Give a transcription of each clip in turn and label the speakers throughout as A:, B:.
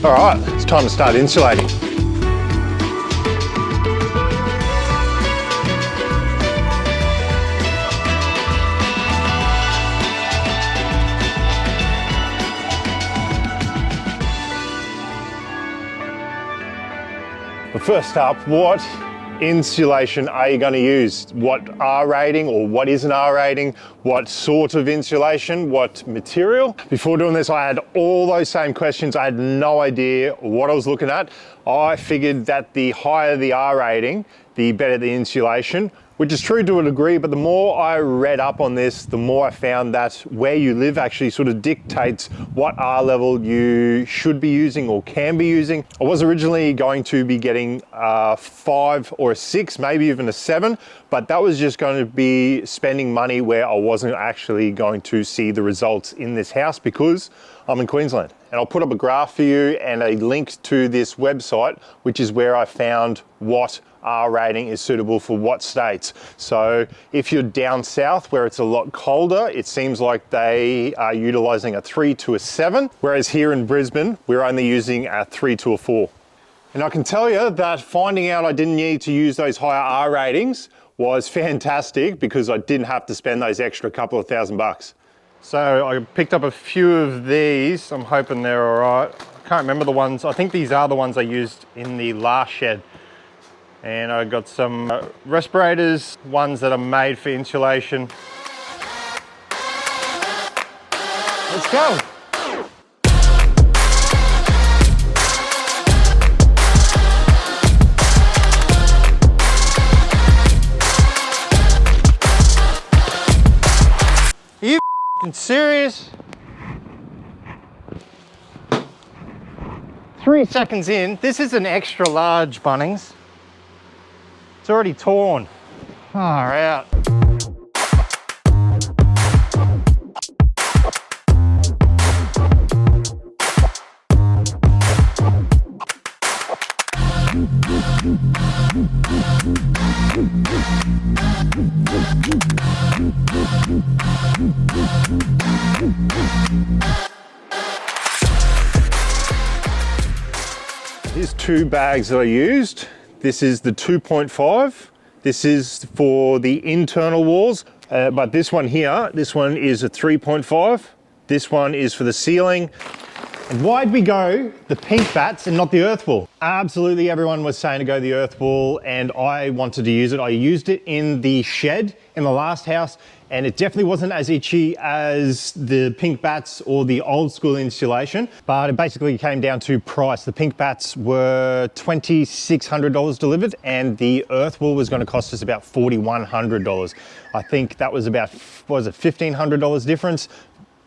A: All right, it's time to start insulating. But first up, what insulation are you going to use? What R rating or what is an R rating? What sort of insulation? What material? Before doing this, I had all those same questions. I had no idea what I was looking at. I figured that the higher the R rating, the better the insulation, which is true to a degree, but the more I read up on this, the more I found that where you live actually sort of dictates what R level you should be using or can be using. I was originally going to be getting a 5 or a 6, maybe even a 7, but that was just going to be spending money where I wasn't actually going to see the results in this house because I'm in Queensland. And I'll put up a graph for you and a link to this website, which is where I found what R rating is suitable for what states. So if you're down south where it's a lot colder, it seems like they are utilizing a 3 to a 7, whereas here in Brisbane, we're only using a 3 to a 4. And I can tell you that finding out I didn't need to use those higher R ratings was fantastic because I didn't have to spend those extra couple of $1,000. So I picked up a few of these. I'm hoping they're all right. I can't remember the ones. I think these are the ones I used in the last shed. And I got some respirators, ones that are made for insulation. Let's go. Are you f***ing serious? 3 seconds in, this is an extra large Bunnings. It's already torn. Far out. Here's 2 bags that I used. This is the 2.5. This is for the internal walls, but this one here, this one is a 3.5. This one is for the ceiling. And why'd we go the pink bats and not the earth wool? Absolutely everyone was saying to go the earth wool and I wanted to use it. I used it in the shed in the last house and it definitely wasn't as itchy as the pink bats or the old school insulation, but it basically came down to price. The pink bats were $2,600 delivered and the earth wool was going to cost us about $4,100. I think that was about, what was it, $1,500 difference,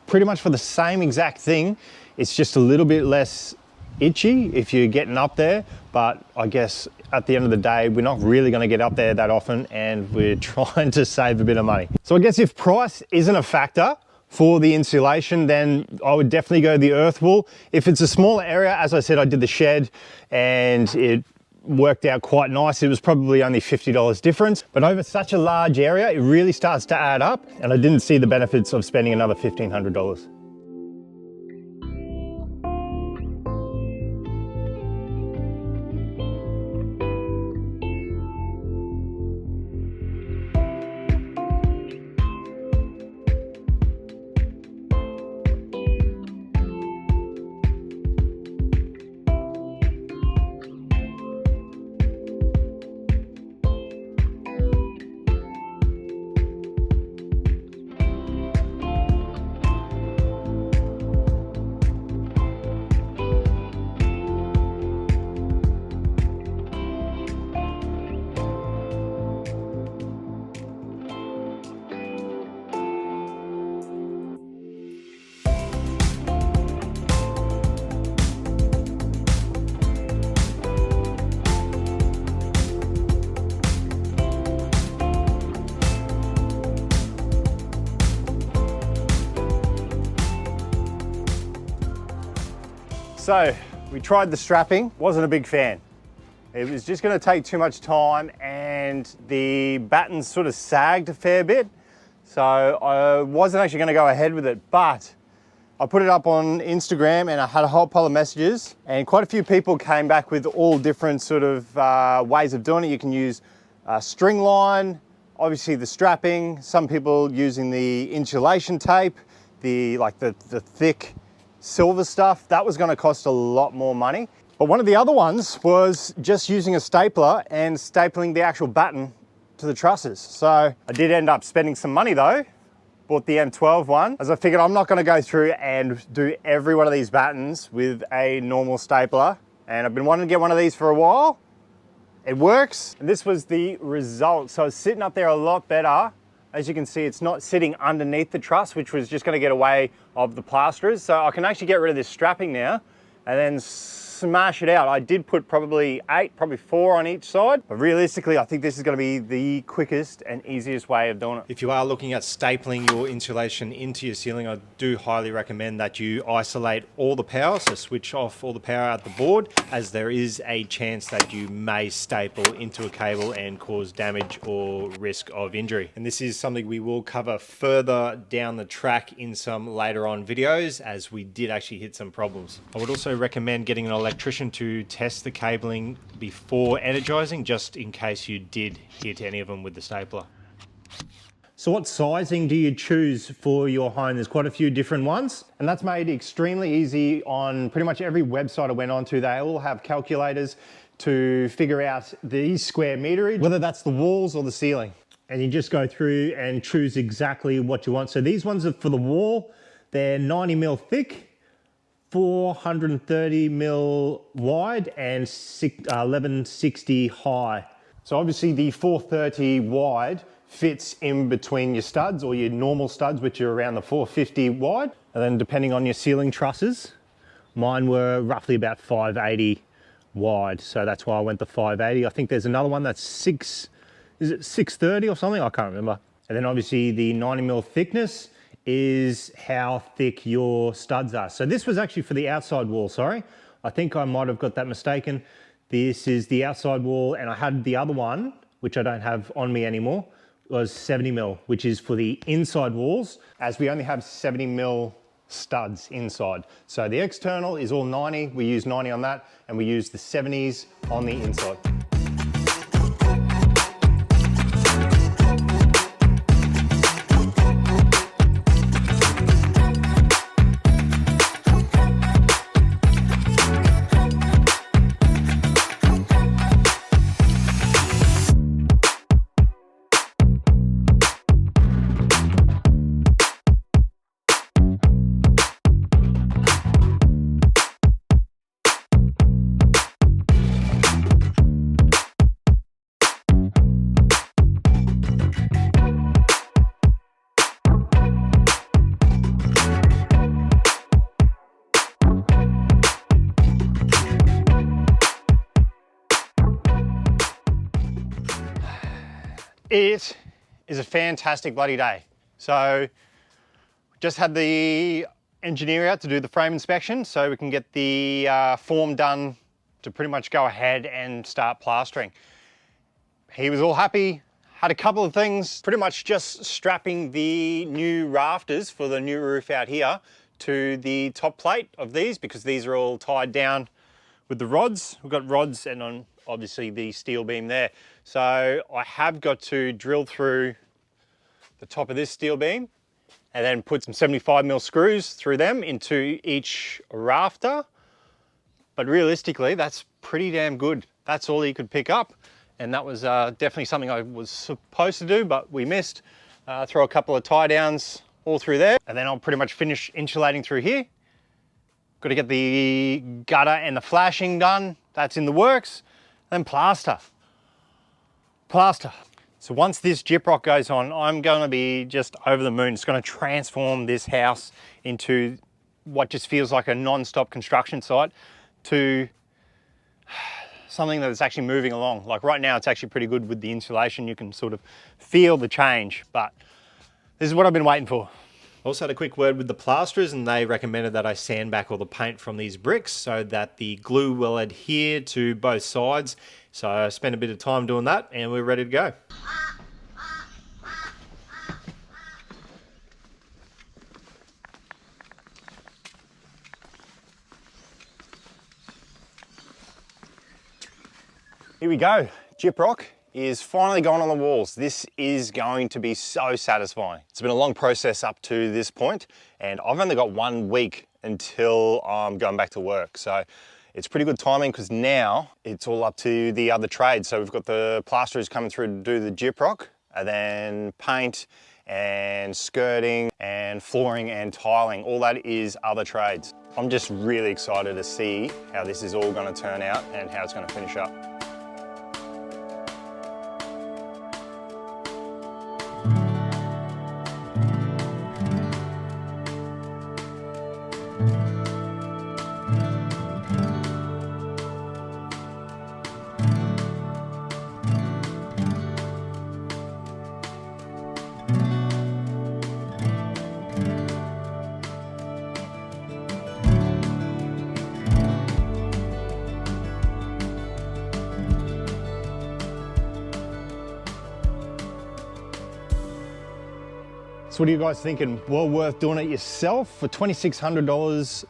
A: pretty much for the same exact thing. It's just a little bit less itchy if you're getting up there, but I guess at the end of the day, we're not really going to get up there that often and we're trying to save a bit of money. So I guess if price isn't a factor for the insulation, then I would definitely go the earth wool. If it's a smaller area, as I said, I did the shed and it worked out quite nice. It was probably only $50 difference, but over such a large area, it really starts to add up and I didn't see the benefits of spending another $1,500. So we tried the strapping, wasn't a big fan. It was just going to take too much time and the battens sort of sagged a fair bit. So I wasn't actually going to go ahead with it, but
B: I put it up on Instagram and I had a whole pile of messages, and quite a few people came back with all different sort of ways of doing it. You can use string line, obviously the strapping, some people using the insulation tape, the thick silver stuff. That was going to cost a lot more money. But one of the other ones was just using a stapler and stapling the actual batten to the trusses. So I did end up spending some money though. Bought the M12 one, as I figured I'm not going to go through and do every one of these battens with a normal stapler. And I've been wanting to get one of these for a while. It works. And this was the result. So it's sitting up there a lot better. As you can see, it's not sitting underneath the truss, which was just going to get away of the plasterers. So I can actually get rid of this strapping now and then smash it out. I did put probably 8, probably 4 on each side, but realistically I think this is going to be the quickest and easiest way of doing it.
C: If you are looking at stapling your insulation into your ceiling, I do highly recommend that you isolate all the power, so switch off all the power at the board, as there is a chance that you may staple into a cable and cause damage or risk of injury. And this is something we will cover further down the track in some later on videos, as we did actually hit some problems. I would also recommend getting an electrician to test the cabling before energizing, just in case you did hit any of them with the stapler.
A: So what sizing do you choose for your home? There's quite a few different ones, and that's made extremely easy on pretty much every website I went on to. They all have calculators to figure out the square meterage, whether that's the walls or the ceiling. And you just go through and choose exactly what you want. So these ones are for the wall. They're 90 mil thick, 430 mil wide, and 1160 high. So obviously the 430 wide fits in between your studs, or your normal studs, which are around the 450 wide. And then depending on your ceiling trusses, mine were roughly about 580 wide. So that's why I went the 580. I think there's another one that's 630 or something? I can't remember. And then obviously the 90 mil thickness is how thick your studs are. So this was actually for the outside wall, sorry. I think I might have got that mistaken. This is the outside wall, and I had the other one, which I don't have on me anymore, was 70 mil, which is for the inside walls, as we only have 70 mil studs inside. So the external is all 90, we use 90 on that, and we use the 70s on the inside. It is a fantastic bloody day. So just had the engineer out to do the frame inspection so we can get the form done to pretty much go ahead and start plastering. He was all happy, had a couple of things, pretty much just strapping the new rafters for the new roof out here to the top plate of these, because these are all tied down with the rods. We've got rods and on obviously the steel beam there. So I have got to drill through the top of this steel beam and then put some 75 mil screws through them into each rafter. But realistically, that's pretty damn good. That's all he could pick up. And that was definitely something I was supposed to do, but we missed. Throw a couple of tie downs all through there. And then I'll pretty much finish insulating through here. Got to get the gutter and the flashing done. That's in the works. Then plaster. So once this gyprock goes on, I'm going to be just over the moon. It's going to transform this house into what just feels like a non-stop construction site to something that's actually moving along. Like right now, it's actually pretty good with the insulation. You can sort of feel the change, but this is what I've been waiting for.
C: Also had a quick word with the plasterers, and they recommended that I sand back all the paint from these bricks so that the glue will adhere to both sides. So I spent a bit of time doing that and we're ready to go.
B: Here we go. Gyprock is finally going on the walls. This is going to be so satisfying. It's been a long process up to this point, and I've only got 1 week until I'm going back to work. So it's pretty good timing because now it's all up to the other trades. So we've got the plasterers coming through to do the gyprock, and then paint and skirting and flooring and tiling. All that is other trades. I'm just really excited to see how this is all going to turn out and how it's going to finish up.
A: So what are you guys thinking? Well worth doing it yourself for $2,600?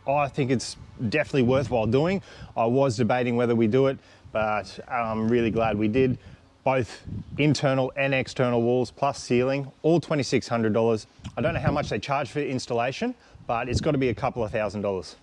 A: I think it's definitely worthwhile doing. I was debating whether we do it, but I'm really glad we did. Both internal and external walls plus ceiling, all $2,600. I don't know how much they charge for installation, but it's got to be a couple of $1,000s.